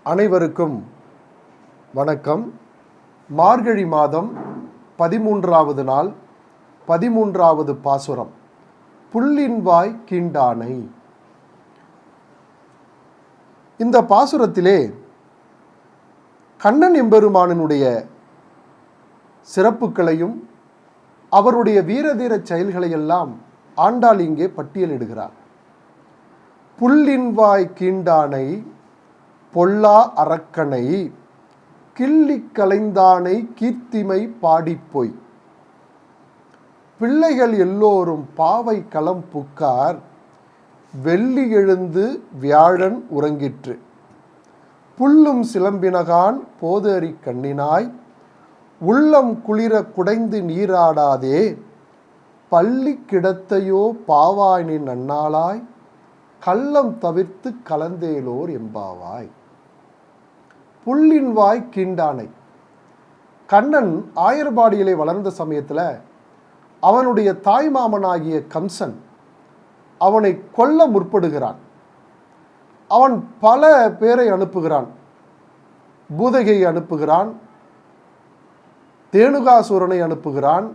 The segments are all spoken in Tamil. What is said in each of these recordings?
அனைவருக்கும் வணக்கம். மார்கழி மாதம் 13வது நாள் 13வது பாசுரம். புள்ளின்வாய் கீண்டானை. இந்த பாசுரத்திலே கண்ணன் எம்பெருமானினுடைய சிறப்புகளையும் அவருடைய வீரதீர செயல்களையெல்லாம் ஆண்டாள் இங்கே பட்டியலிடுகிறார். புள்ளின்வாய் கீண்டானை பொல்லா அரக்கனை கிள்ளி கலைந்தானை கீர்த்திமை பாடிப்போய் பிள்ளைகள் எல்லோரும் பாவை களம் புக்கார் வெள்ளி எழுந்து வியாழன் உறங்கிற்று புல்லும் சிலம்பினகான் போதறி கண்ணினாய் உள்ளம் குளிர குடைந்து நீராடாதே பள்ளி கிடத்தையோ பாவாயினின் நன்னாளாய் கள்ளம் தவிர்த்து கலந்தேலோர் எம்பாவாய். புள்ளின்வாய் கீண்டானை. கண்ணன் ஆயர்பாடியிலே வளர்ந்த சமயத்தில் அவனுடைய தாய்மாமனாகிய கம்சன் அவனை கொல்ல முற்படுகிறான். அவன் பல பேரை அனுப்புகிறான். பூதகையை அனுப்புகிறான், தேனுகாசூரனை அனுப்புகிறான்,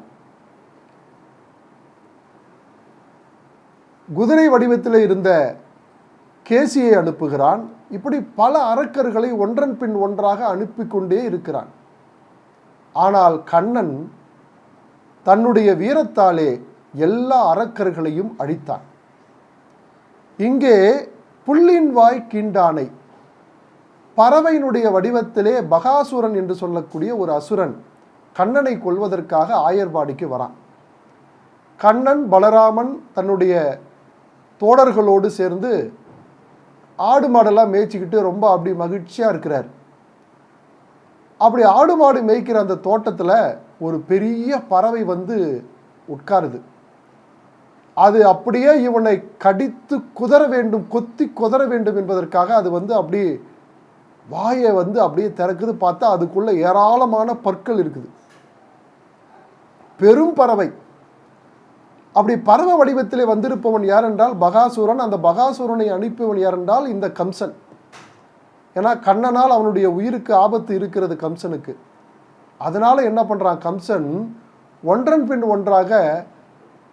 குதிரை வடிவத்தில் இருந்த கேசியை அனுப்புகிறான். இப்படி பல அரக்கர்களை ஒன்றன் பின் ஒன்றாக அனுப்பி கொண்டே இருக்கிறான். ஆனால் கண்ணன் தன்னுடைய வீரத்தாலே எல்லா அரக்கர்களையும் அழித்தான். இங்கே புள்ளின்வாய் கீண்டானை, பறவையினுடைய வடிவத்திலே பகாசுரன் என்று சொல்லக்கூடிய ஒரு அசுரன் கண்ணனை கொல்வதற்காக ஆயர்பாடிக்கு வரான். கண்ணன் பலராமன் தன்னுடைய தோடர்களோடு சேர்ந்து ஆடு மாடெல்லாம் மேய்ச்சிக்கிட்டு ரொம்ப அப்படி மகிழ்ச்சியாக இருக்கிறார். அப்படி ஆடு மாடு மேய்க்கிற அந்த தோட்டத்தில் ஒரு பெரிய பறவை வந்து உட்காருது. அது அப்படியே இவனை கடித்து குதற வேண்டும், கொத்தி குதற வேண்டும் என்பதற்காக அது வந்து அப்படி வாயை வந்து அப்படியே திறக்குது. பார்த்தா அதுக்குள்ள ஏராளமான பற்கள் இருக்குது. பெரும் பறவை. அப்படி பறவை வடிவத்திலே வந்திருப்பவன் யார் என்றால் பகாசுரன். அந்த பகாசுரனை அனுப்பியவன் யார் என்றால் இந்த கம்சன். ஏன்னா கண்ணனால் அவனுடைய உயிருக்கு ஆபத்து இருக்கிறது கம்சனுக்கு. அதனால என்ன பண்றான் கம்சன், ஒன்றன் பின் ஒன்றாக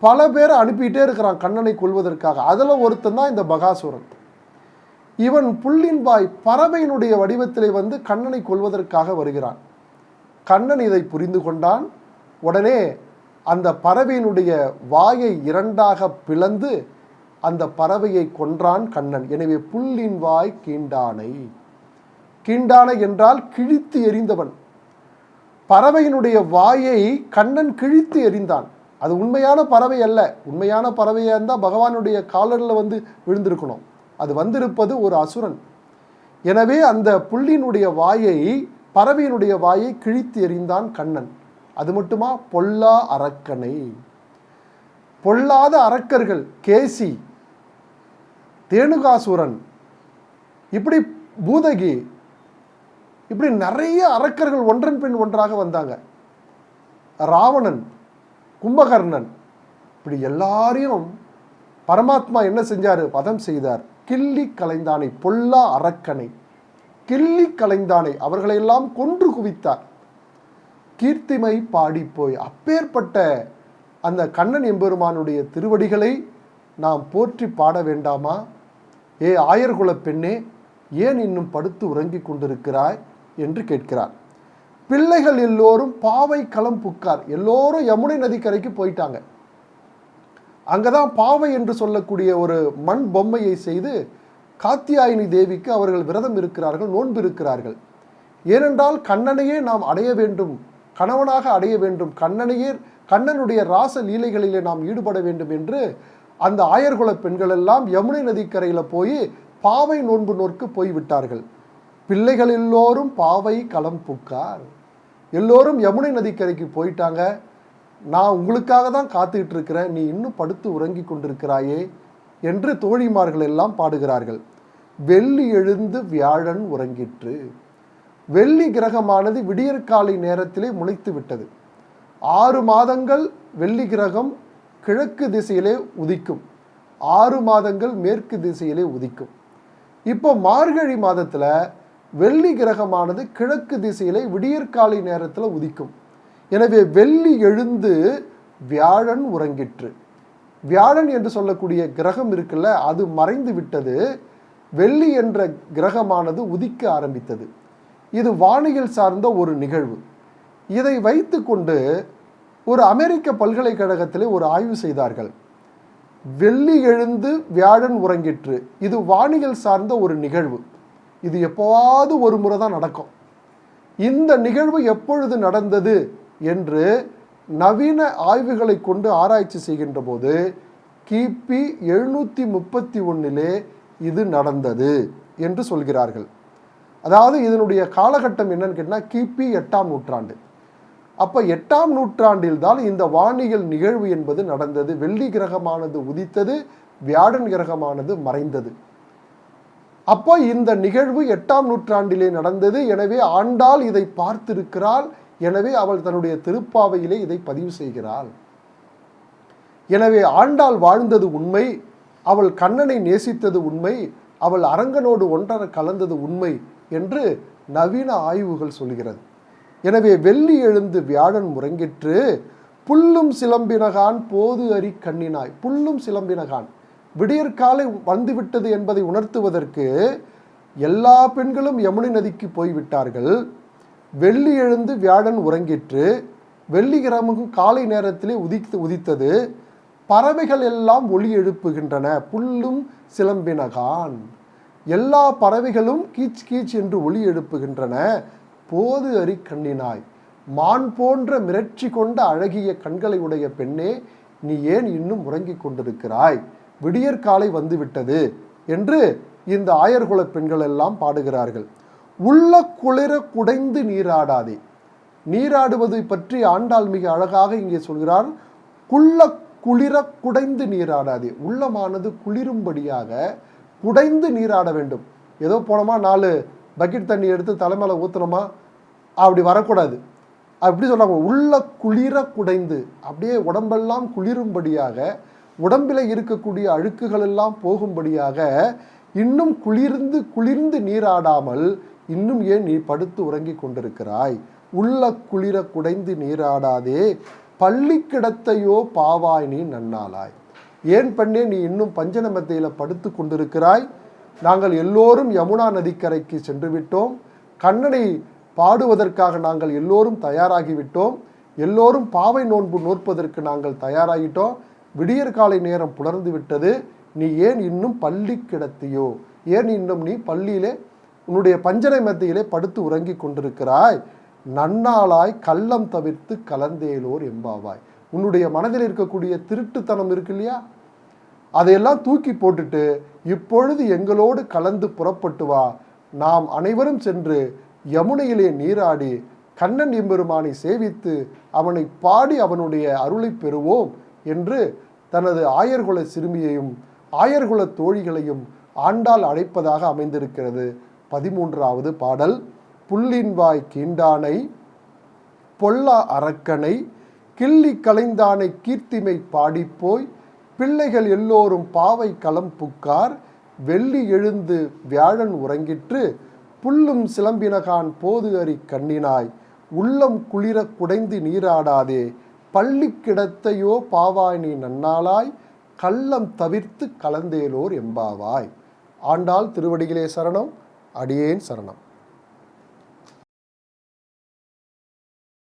பல பேரை அனுப்பிட்டே இருக்கிறான் கண்ணனை கொல்வதற்காக. அதில் ஒருத்தன் தான் இந்த பகாசுரன். இவன் புள்ளின்வாய் பறவையினுடைய வடிவத்திலே வந்து கண்ணனை கொல்வதற்காக வருகிறான். கண்ணன் இதை புரிந்து கொண்டான். உடனே அந்த பறவையினுடைய வாயை இரண்டாக பிளந்து அந்த பறவையை கொன்றான் கண்ணன். எனவே புள்ளின்வாய் கீண்டானை. கீண்டானை என்றால் கிழித்து எறிந்தவன். பறவையினுடைய வாயை கண்ணன் கிழித்து எறிந்தான். அது உண்மையான பறவை அல்ல. உண்மையான பறவையாக இருந்தால் பகவானுடைய காலரில் வந்து விழுந்திருக்கணும். அது வந்திருப்பது ஒரு அசுரன். எனவே அந்த புள்ளினுடைய வாயை, பறவையினுடைய வாயை கிழித்து எறிந்தான் கண்ணன். அது மட்டுமா, பொல்லா அரக்கனை, பொல்லாத அரக்கர்கள் கேசி, தேனுகாசூரன், இப்படி பூதகி, இப்படி நிறைய அரக்கர்கள் ஒன்றன் பின் ஒன்றாக வந்தாங்க. ராவணன், கும்பகர்ணன், இப்படி எல்லாரையும் பரமாத்மா என்ன செஞ்சாரு, வதம் செய்தார். கிள்ளி கலைந்தானை, பொல்லா அரக்கனை கிள்ளி கலைந்தானை, அவர்களையெல்லாம் கொன்று குவித்தார். கீர்த்திமை பாடிப்போய். அப்பேற்பட்ட அந்த கண்ணன் எம்பெருமானுடைய திருவடிகளை நாம் போற்றி பாட வேண்டாமா? ஏ ஆயர்குல பெண்ணே, ஏன் இன்னும் படுத்து உறங்கி கொண்டிருக்கிறாய் என்று கேட்கிறார். பிள்ளைகள் எல்லோரும் பாவை களம் புக்கார். எல்லோரும் யமுனை நதிக்கரைக்கு போயிட்டாங்க. அங்கதான் பாவை என்று சொல்லக்கூடிய ஒரு மண் பொம்மையை செய்து காத்தியாயினி தேவிக்கு அவர்கள் விரதம் இருக்கிறார்கள், நோன்பு இருக்கிறார்கள். ஏனென்றால் கண்ணனையே நாம் அடைய வேண்டும், கணவனாக அடைய வேண்டும், கண்ணனையே, கண்ணனுடைய ராச லீலைகளிலே நாம் ஈடுபட வேண்டும் என்று அந்த ஆயர்குல பெண்கள் எல்லாம் யமுனை நதிக்கரையில் போய் பாவை நோன்பு நோற்கு போய்விட்டார்கள். பிள்ளைகள் எல்லோரும் பாவை களம் புக்கார். எல்லோரும் யமுனை நதிக்கரைக்கு போயிட்டாங்க. நான் உங்களுக்காக தான் காத்துக்கிட்டு இருக்கிறேன், நீ இன்னும் படுத்து உறங்கி கொண்டிருக்கிறாயே என்று தோழிமார்கள் எல்லாம் பாடுகிறார்கள். வெள்ளி எழுந்து வியாழன் உறங்கிற்று. வெள்ளி கிரகமானது விடியற்காலை நேரத்திலே முளைத்து விட்டது. 6 மாதங்கள் வெள்ளி கிரகம் கிழக்கு திசையிலே உதிக்கும், 6 மாதங்கள் மேற்கு திசையிலே உதிக்கும். இப்போ மார்கழி மாதத்தில் வெள்ளி கிரகமானது கிழக்கு திசையிலே விடியற்காலை நேரத்தில் உதிக்கும். எனவே வெள்ளி எழுந்து வியாழன் உறங்கிற்று. வியாழன் என்று சொல்லக்கூடிய கிரகம் இருக்குல்ல, அது மறைந்து விட்டது. வெள்ளி என்ற கிரகமானது உதிக்க ஆரம்பித்தது. இது வானியல் சார்ந்த ஒரு நிகழ்வு. இதை வைத்து கொண்டு ஒரு அமெரிக்க பல்கலைக்கழகத்திலே ஒரு ஆய்வு செய்தார்கள். வெள்ளி எழுந்து வியாழன் உறங்கிற்று, இது வானியல் சார்ந்த ஒரு நிகழ்வு. இது எப்போவாவது ஒரு முறை தான் நடக்கும். இந்த நிகழ்வு எப்பொழுது நடந்தது என்று நவீன ஆய்வுகளை கொண்டு ஆராய்ச்சி செய்கின்ற போது கிபி 731 இது நடந்தது என்று சொல்கிறார்கள். அதாவது இதனுடைய காலகட்டம் என்னன்னு கேட்டால் கிபி 8ஆம் நூற்றாண்டு. அப்போ 8ஆம் நூற்றாண்டில் தான் இந்த வானியல் நிகழ்வு என்பது நடந்தது. வெள்ளி கிரகமானது உதித்தது, வியாழன் கிரகமானது மறைந்தது. அப்போ இந்த நிகழ்வு 8ஆம் நூற்றாண்டிலே நடந்தது. எனவே ஆண்டாள் இதை பார்த்திருக்கிறாள். எனவே அவள் தன்னுடைய திருப்பாவையிலே இதை பதிவு செய்கிறாள். எனவே ஆண்டாள் வாழ்ந்தது உண்மை, அவள் கண்ணனை நேசித்தது உண்மை, அவள் அரங்கனோடு ஒன்றர கலந்தது உண்மை என்று நவீன ஆய்வுகள் சொல்கிறது. எனவே வெள்ளி எழுந்து வியாழன் முறங்கிற்று, புல்லும் சிலம்பினகான் போது அறி கண்ணினாய். புல்லும் சிலம்பினகான், விடியற்காலை வந்துவிட்டது என்பதை உணர்த்துவதற்கு எல்லா பெண்களும் யமுனை நதிக்கு போய்விட்டார்கள். வெள்ளி எழுந்து வியாழன் உறங்கிற்று, வெள்ளி கிரகம் காலை நேரத்திலே உதித்தது. பறவைகள் எல்லாம் ஒளி எழுப்புகின்றன. புல்லும் சிலம்பினகான், எல்லா பறவைகளும் கீச் கீச் என்று ஒளி எழுப்புகின்றன. போது அறி கண்ணினாய், மான் போன்ற மிரட்சி கொண்ட அழகிய கண்களை உடைய பெண்ணே, நீ ஏன் இன்னும் உறங்கிக் கொண்டிருக்கிறாய்? விடியற்காலை வந்துவிட்டது என்று இந்த ஆயர்குல பெண்கள் எல்லாம் பாடுகிறார்கள். உள்ள குளிர குடைந்து நீராடாதே. நீராடுவது பற்றி ஆண்டாள் மிக அழகாக இங்கே சொல்கிறார். குள்ள குளிர குடைந்து நீராடாதே. உள்ளமானது குளிரும்படியாக குடைந்து நீராட வேண்டும். ஏதோ போனோமா 4 பக்கெட் தண்ணி எடுத்து தலைமையில ஊற்றணுமா, அப்படி வரக்கூடாது. அப்படி சொன்னாங்க. உள்ள குளிர குடைந்து, அப்படியே உடம்பெல்லாம் குளிரும்படியாக, உடம்பில் இருக்கக்கூடிய அழுக்குகள் எல்லாம் போகும்படியாக, இன்னும் குளிர்ந்து நீராடாமல் இன்னும் ஏன் நீ படுத்து உறங்கி கொண்டிருக்கிறாய்? உள்ள குளிர குடைந்து நீராடாதே, பள்ளி கிடத்தையோ பாவாய் நீ நன்னாளாய். ஏன் பெண்ணே நீ இன்னும் பஞ்சநமத்தையில் படுத்து கொண்டிருக்கிறாய்? நாங்கள் எல்லோரும் யமுனா நதிக்கரைக்கு சென்று விட்டோம். கண்ணனை பாடுவதற்காக நாங்கள் எல்லோரும் தயாராகிவிட்டோம். எல்லோரும் பாவை நோன்பு நோற்பதற்கு நாங்கள் தயாராகிட்டோம். விடியற்காலை நேரம் புலர்ந்து விட்டது. நீ ஏன் இன்னும் பள்ளி கிடத்தியோ, ஏன் இன்னும் நீ பள்ளியிலே உன்னுடைய பஞ்சனை மத்தியிலே படுத்து உறங்கி கொண்டிருக்கிறாய்? நன்னாளாய் கள்ளம் தவிர்த்து கலந்தேலோர் எம்பாவாய். உன்னுடைய மனதில் இருக்கக்கூடிய திருட்டுத்தனம் இருக்கு இல்லையா, அதையெல்லாம் தூக்கி போட்டுட்டு இப்பொழுது எங்களோடு கலந்து புறப்பட்டு வா. நாம் அனைவரும் சென்று யமுனையிலே நீராடி கண்ணன் எம்பெருமானை சேவித்து அவனை பாடி அவனுடைய அருளை பெறுவோம் என்று தனது ஆயர்குல சிறுமியையும் ஆயர்குல தோழிகளையும் ஆண்டாள் அழைப்பதாக அமைந்திருக்கிறது 13வது பாடல். புல்லின்வாய் கீண்டானை பொல்லா அரக்கனை கிள்ளி கலைந்தானை கீர்த்திமை பாடிப்போய் பிள்ளைகள் எல்லோரும் பாவை களம் புக்கார் வெள்ளி எழுந்து வியாழன் உறங்கிற்று புல்லும் சிலம்பினகான் போது அறி கண்ணினாய் உள்ளம் குளிர குடைந்து நீராடாதே பள்ளி கிடத்தையோ பாவாய் நீ நன்னாளாய் கள்ளம் தவிர்த்து கலந்தேலோர் எம்பாவாய். ஆண்டாள் திருவடிகளே சரணம். அடியேன் சரணம்.